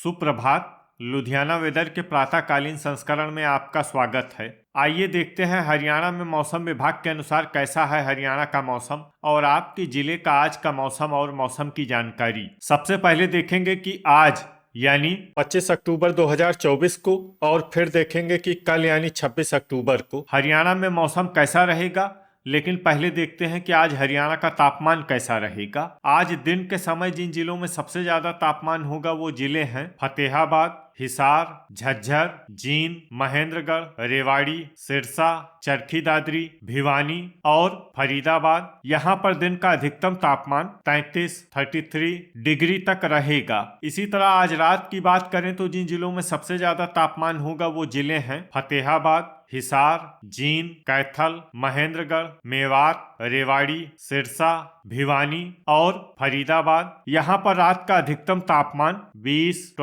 सुप्रभात। लुधियाना वेदर के प्रातःकालीन संस्करण में आपका स्वागत है। आइए देखते हैं हरियाणा में मौसम विभाग के अनुसार कैसा है हरियाणा का मौसम और आपके जिले का आज का मौसम और मौसम की जानकारी। सबसे पहले देखेंगे कि आज यानी 25 अक्टूबर 2024 को और फिर देखेंगे कि कल यानी 26 अक्टूबर को हरियाणा में मौसम कैसा रहेगा। लेकिन पहले देखते हैं कि आज हरियाणा का तापमान कैसा रहेगा। आज दिन के समय जिन जिलों में सबसे ज्यादा तापमान होगा वो जिले हैं फतेहाबाद, हिसार, झज्जर, जींद, महेंद्रगढ़, रेवाड़ी, सिरसा, चरखी दादरी, भिवानी और फरीदाबाद। यहाँ पर दिन का अधिकतम तापमान 33 डिग्री तक रहेगा। इसी तरह आज रात की बात करें तो जिन जिलों में सबसे ज्यादा तापमान होगा वो जिले हैं फतेहाबाद, हिसार, जींद, कैथल, महेंद्रगढ़, मेवात, रेवाड़ी, सिरसा, भिवानी और फरीदाबाद। यहाँ पर रात का अधिकतम तापमान 20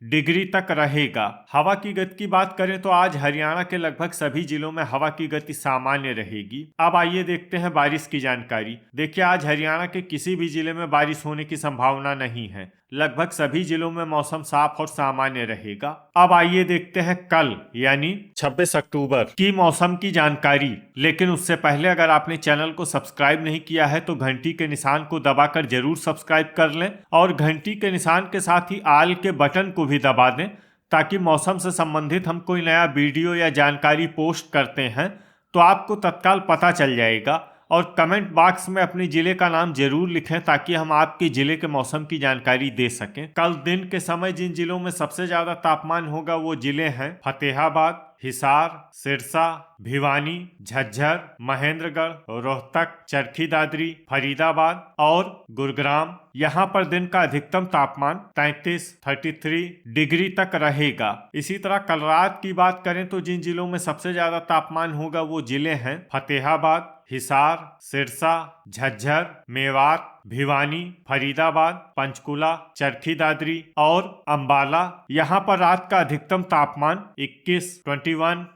डिग्री तक रहेगा। हवा की गति की बात करें तो आज हरियाणा के लगभग सभी जिलों में हवा की गति सामान्य रहेगी। अब आइए देखते हैं बारिश की जानकारी। देखिए, आज हरियाणा के किसी भी जिले में बारिश होने की संभावना नहीं है। लगभग सभी जिलों में मौसम साफ और सामान्य रहेगा। अब आइए देखते हैं कल यानी 26 अक्टूबर की मौसम की जानकारी। लेकिन उससे पहले अगर आपने चैनल को सब्सक्राइब नहीं किया है तो घंटी के निशान को दबाकर जरूर सब्सक्राइब कर लें और घंटी के निशान के साथ ही आल के बटन को भी दबा दें ताकि मौसम से संबंधित हम कोई नया वीडियो या जानकारी पोस्ट करते हैं तो आपको तत्काल पता चल जाएगा। और कमेंट बॉक्स में अपने जिले का नाम जरूर लिखें ताकि हम आपके जिले के मौसम की जानकारी दे सकें। कल दिन के समय जिन जिलों में सबसे ज्यादा तापमान होगा वो जिले हैं फतेहाबाद, हिसार, सिरसा, भिवानी, झज्जर, महेंद्रगढ़, रोहतक, चरखी दादरी, फरीदाबाद और गुरुग्राम। यहाँ पर दिन का अधिकतम तापमान 33 डिग्री तक रहेगा। इसी तरह कल रात की बात करें तो जिन जिलों में सबसे ज्यादा तापमान होगा वो जिले हैं फतेहाबाद, हिसार, सिरसा, झज्जर, मेवात, भिवानी, फरीदाबाद, पंचकुला, चरखी दादरी और अंबाला। यहाँ पर रात का अधिकतम तापमान 21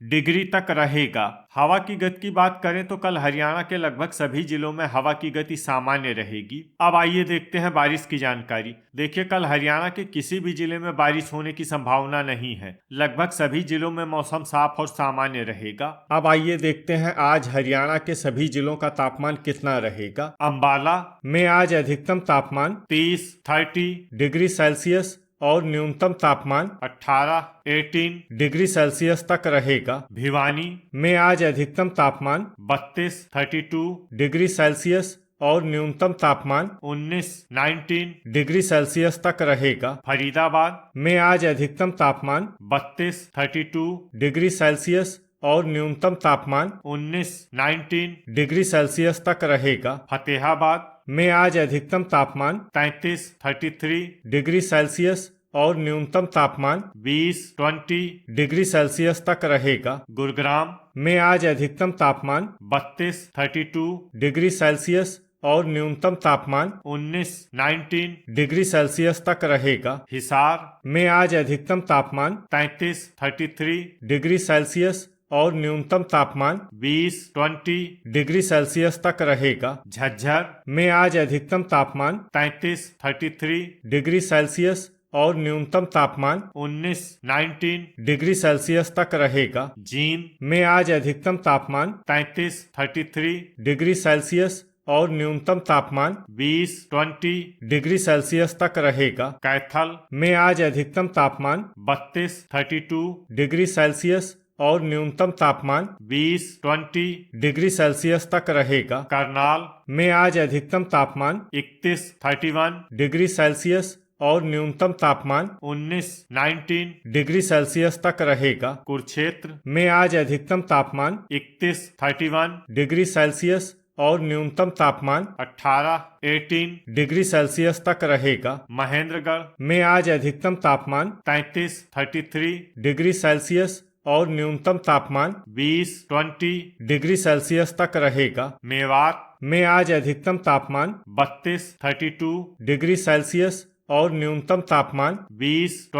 डिग्री तक रहेगा। हवा की गति की बात करें तो कल हरियाणा के लगभग सभी जिलों में हवा की गति सामान्य रहेगी। अब आइए देखते हैं बारिश की जानकारी। देखिए, कल हरियाणा के किसी भी जिले में बारिश होने की संभावना नहीं है। लगभग सभी जिलों में मौसम साफ और सामान्य रहेगा। अब आइए देखते हैं आज हरियाणा के सभी जिलों का तापमान कितना रहेगा। अंबाला में आज अधिकतम तापमान 30 डिग्री सेल्सियस और न्यूनतम तापमान 18 डिग्री सेल्सियस तक रहेगा। भिवानी में आज अधिकतम तापमान 32 डिग्री सेल्सियस और न्यूनतम तापमान 19 डिग्री सेल्सियस तक रहेगा। फरीदाबाद में आज अधिकतम तापमान 32 डिग्री सेल्सियस और न्यूनतम तापमान 19 डिग्री सेल्सियस तक रहेगा। फतेहाबाद में आज अधिकतम तापमान 33 डिग्री सेल्सियस और न्यूनतम तापमान 20 डिग्री सेल्सियस तक रहेगा। गुरुग्राम में आज अधिकतम तापमान 32 डिग्री सेल्सियस और न्यूनतम तापमान 19 डिग्री सेल्सियस तक रहेगा। हिसार में आज अधिकतम तापमान 33 डिग्री सेल्सियस और न्यूनतम तापमान 20 डिग्री सेल्सियस तक रहेगा। झज्जर में आज अधिकतम तापमान 33 डिग्री सेल्सियस और न्यूनतम तापमान 19 डिग्री सेल्सियस तक रहेगा। जींद में आज अधिकतम तापमान 33 डिग्री सेल्सियस और न्यूनतम तापमान 20 डिग्री सेल्सियस तक रहेगा। कैथल में आज अधिकतम तापमान 32 डिग्री सेल्सियस और न्यूनतम तापमान 20 डिग्री सेल्सियस तक रहेगा। करनाल में आज अधिकतम तापमान 31 डिग्री सेल्सियस और न्यूनतम तापमान 19 डिग्री सेल्सियस तक रहेगा। कुरुक्षेत्र में आज अधिकतम तापमान 31 डिग्री सेल्सियस और न्यूनतम तापमान 18 डिग्री सेल्सियस तक रहेगा। महेंद्रगढ़ में आज अधिकतम तापमान 33 डिग्री सेल्सियस और न्यूनतम तापमान 20 डिग्री सेल्सियस तक रहेगा। मेवात में आज अधिकतम तापमान 32 डिग्री सेल्सियस और न्यूनतम तापमान 20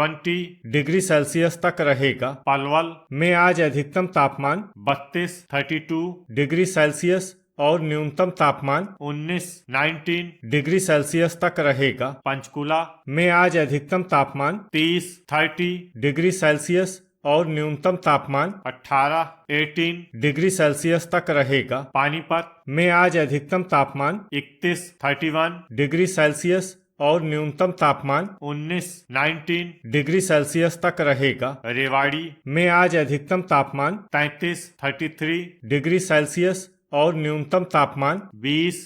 डिग्री सेल्सियस तक रहेगा। पलवल में आज अधिकतम तापमान 32 डिग्री सेल्सियस और न्यूनतम तापमान 19 डिग्री सेल्सियस तक रहेगा। पंचकुला में आज अधिकतम तापमान 30 डिग्री सेल्सियस और न्यूनतम तापमान 18 डिग्री सेल्सियस तक रहेगा। पानीपत में आज अधिकतम तापमान 31 डिग्री सेल्सियस और न्यूनतम तापमान 19 डिग्री सेल्सियस तक रहेगा। रेवाड़ी में आज अधिकतम तापमान 33 डिग्री सेल्सियस और न्यूनतम तापमान 20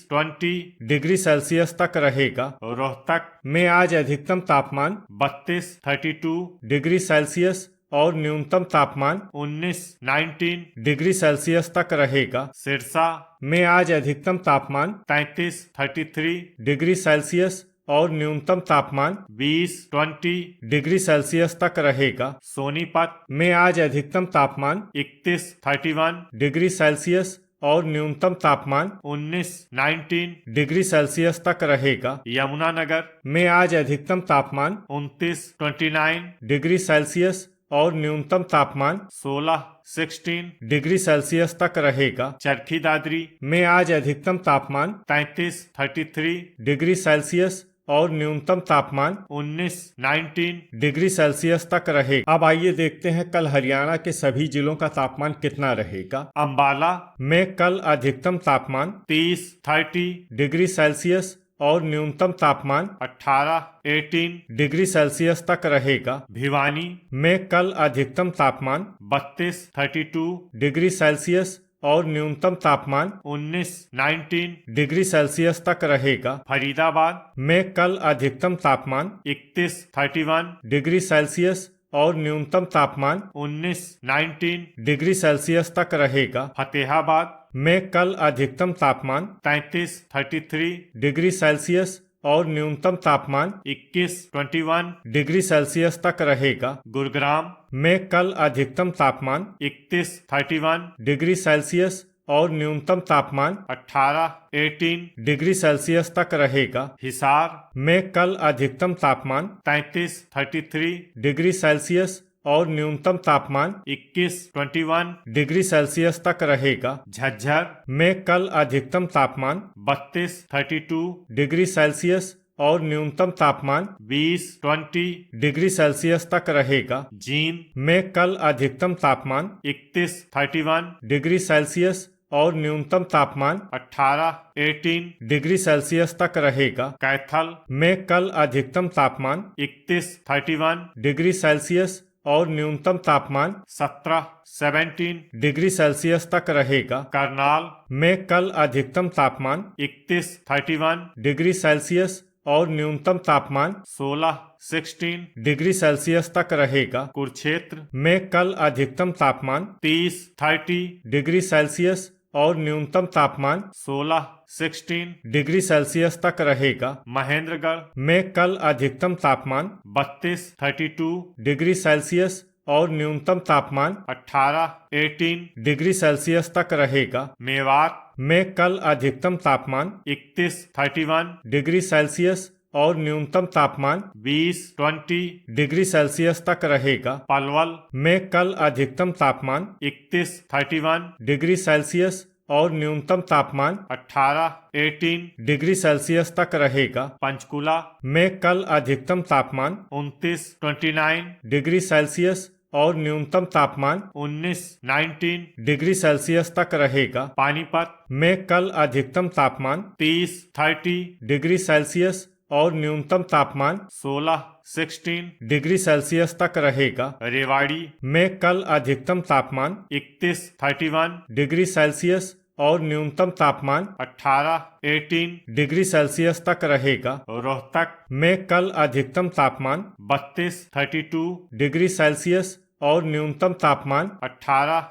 डिग्री सेल्सियस तक रहेगा। रोहतक में आज अधिकतम तापमान 32 डिग्री सेल्सियस और न्यूनतम तापमान 19 डिग्री सेल्सियस तक रहेगा। सिरसा में आज अधिकतम तापमान 33 डिग्री सेल्सियस और न्यूनतम तापमान 20 डिग्री सेल्सियस तक रहेगा। सोनीपत में आज अधिकतम तापमान 31 डिग्री सेल्सियस और न्यूनतम तापमान 19 डिग्री सेल्सियस तक रहेगा। यमुनानगर में आज अधिकतम तापमान 29 डिग्री सेल्सियस और न्यूनतम तापमान 16 डिग्री सेल्सियस तक रहेगा। चरखी दादरी में आज अधिकतम तापमान 33 डिग्री सेल्सियस और न्यूनतम तापमान 19 डिग्री सेल्सियस तक रहेगा। अब आइए देखते हैं कल हरियाणा के सभी जिलों का तापमान कितना रहेगा। अंबाला में कल अधिकतम तापमान 30 डिग्री सेल्सियस और न्यूनतम तापमान 18 डिग्री सेल्सियस तक रहेगा। भिवानी में कल अधिकतम तापमान 32 डिग्री सेल्सियस और न्यूनतम तापमान 19 डिग्री सेल्सियस तक रहेगा। फरीदाबाद में कल अधिकतम तापमान 31 डिग्री सेल्सियस और न्यूनतम तापमान 19 डिग्री सेल्सियस तक रहेगा। फतेहाबाद में कल अधिकतम तापमान 33 डिग्री सेल्सियस और न्यूनतम तापमान 21 डिग्री सेल्सियस तक रहेगा। गुरुग्राम में कल अधिकतम तापमान 31 डिग्री सेल्सियस और न्यूनतम तापमान 18 डिग्री सेल्सियस तक रहेगा। हिसार में कल अधिकतम तापमान 33 डिग्री सेल्सियस और न्यूनतम तापमान 21 डिग्री सेल्सियस तक रहेगा। झज्जर में कल अधिकतम तापमान 32 डिग्री सेल्सियस और न्यूनतम तापमान 20 डिग्री सेल्सियस तक रहेगा। जींद में कल अधिकतम तापमान 31 डिग्री सेल्सियस और न्यूनतम तापमान 18 डिग्री सेल्सियस तक रहेगा। कैथल में कल अधिकतम तापमान 31 डिग्री सेल्सियस और न्यूनतम तापमान 17 डिग्री सेल्सियस तक रहेगा। करनाल में कल अधिकतम तापमान 31 डिग्री सेल्सियस और न्यूनतम तापमान 16 डिग्री सेल्सियस तक रहेगा। कुरुक्षेत्र में कल अधिकतम तापमान 30 डिग्री सेल्सियस और न्यूनतम तापमान 16 डिग्री सेल्सियस तक रहेगा। महेंद्रगढ़ में कल अधिकतम तापमान 32 डिग्री सेल्सियस और न्यूनतम तापमान 18 डिग्री सेल्सियस तक रहेगा। मेवात में कल अधिकतम तापमान 31 डिग्री सेल्सियस और न्यूनतम तापमान 20 डिग्री सेल्सियस तक रहेगा। पलवल में कल अधिकतम तापमान 31 डिग्री सेल्सियस और न्यूनतम तापमान 18 डिग्री सेल्सियस तक रहेगा। पंचकुला में कल अधिकतम तापमान 29 डिग्री सेल्सियस और न्यूनतम तापमान 19 डिग्री सेल्सियस तक रहेगा। पानीपत में कल अधिकतम तापमान 30 डिग्री सेल्सियस और न्यूनतम तापमान 16 डिग्री सेल्सियस तक रहेगा। रेवाड़ी में कल अधिकतम तापमान 31 डिग्री सेल्सियस और न्यूनतम तापमान 18 डिग्री सेल्सियस तक रहेगा। रोहतक में कल अधिकतम तापमान 32 डिग्री सेल्सियस और न्यूनतम तापमान 18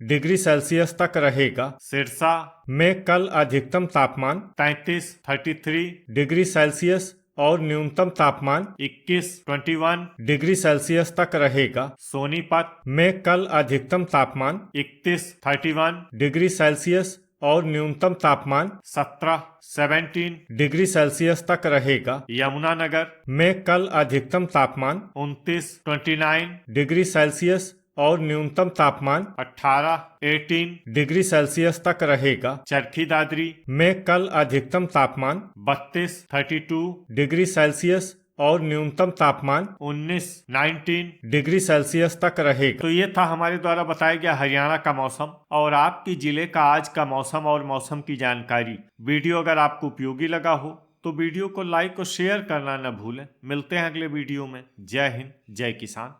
डिग्री सेल्सियस तक रहेगा। सिरसा में कल अधिकतम तापमान 33 डिग्री सेल्सियस और न्यूनतम तापमान 21 डिग्री सेल्सियस तक रहेगा। सोनीपत में कल अधिकतम तापमान 31 डिग्री सेल्सियस और न्यूनतम तापमान 17 डिग्री सेल्सियस तक रहेगा। यमुनानगर में कल अधिकतम तापमान 29 डिग्री सेल्सियस और न्यूनतम तापमान 18 डिग्री सेल्सियस तक रहेगा। चरखी दादरी में कल अधिकतम तापमान 32 डिग्री सेल्सियस और न्यूनतम तापमान 19 डिग्री सेल्सियस तक रहेगा। तो ये था हमारे द्वारा बताया गया हरियाणा का मौसम और आपके जिले का आज का मौसम और मौसम की जानकारी। वीडियो अगर आपको उपयोगी लगा हो तो वीडियो को लाइक और शेयर करना न भूलें। मिलते हैं अगले वीडियो में। जय हिंद, जय किसान।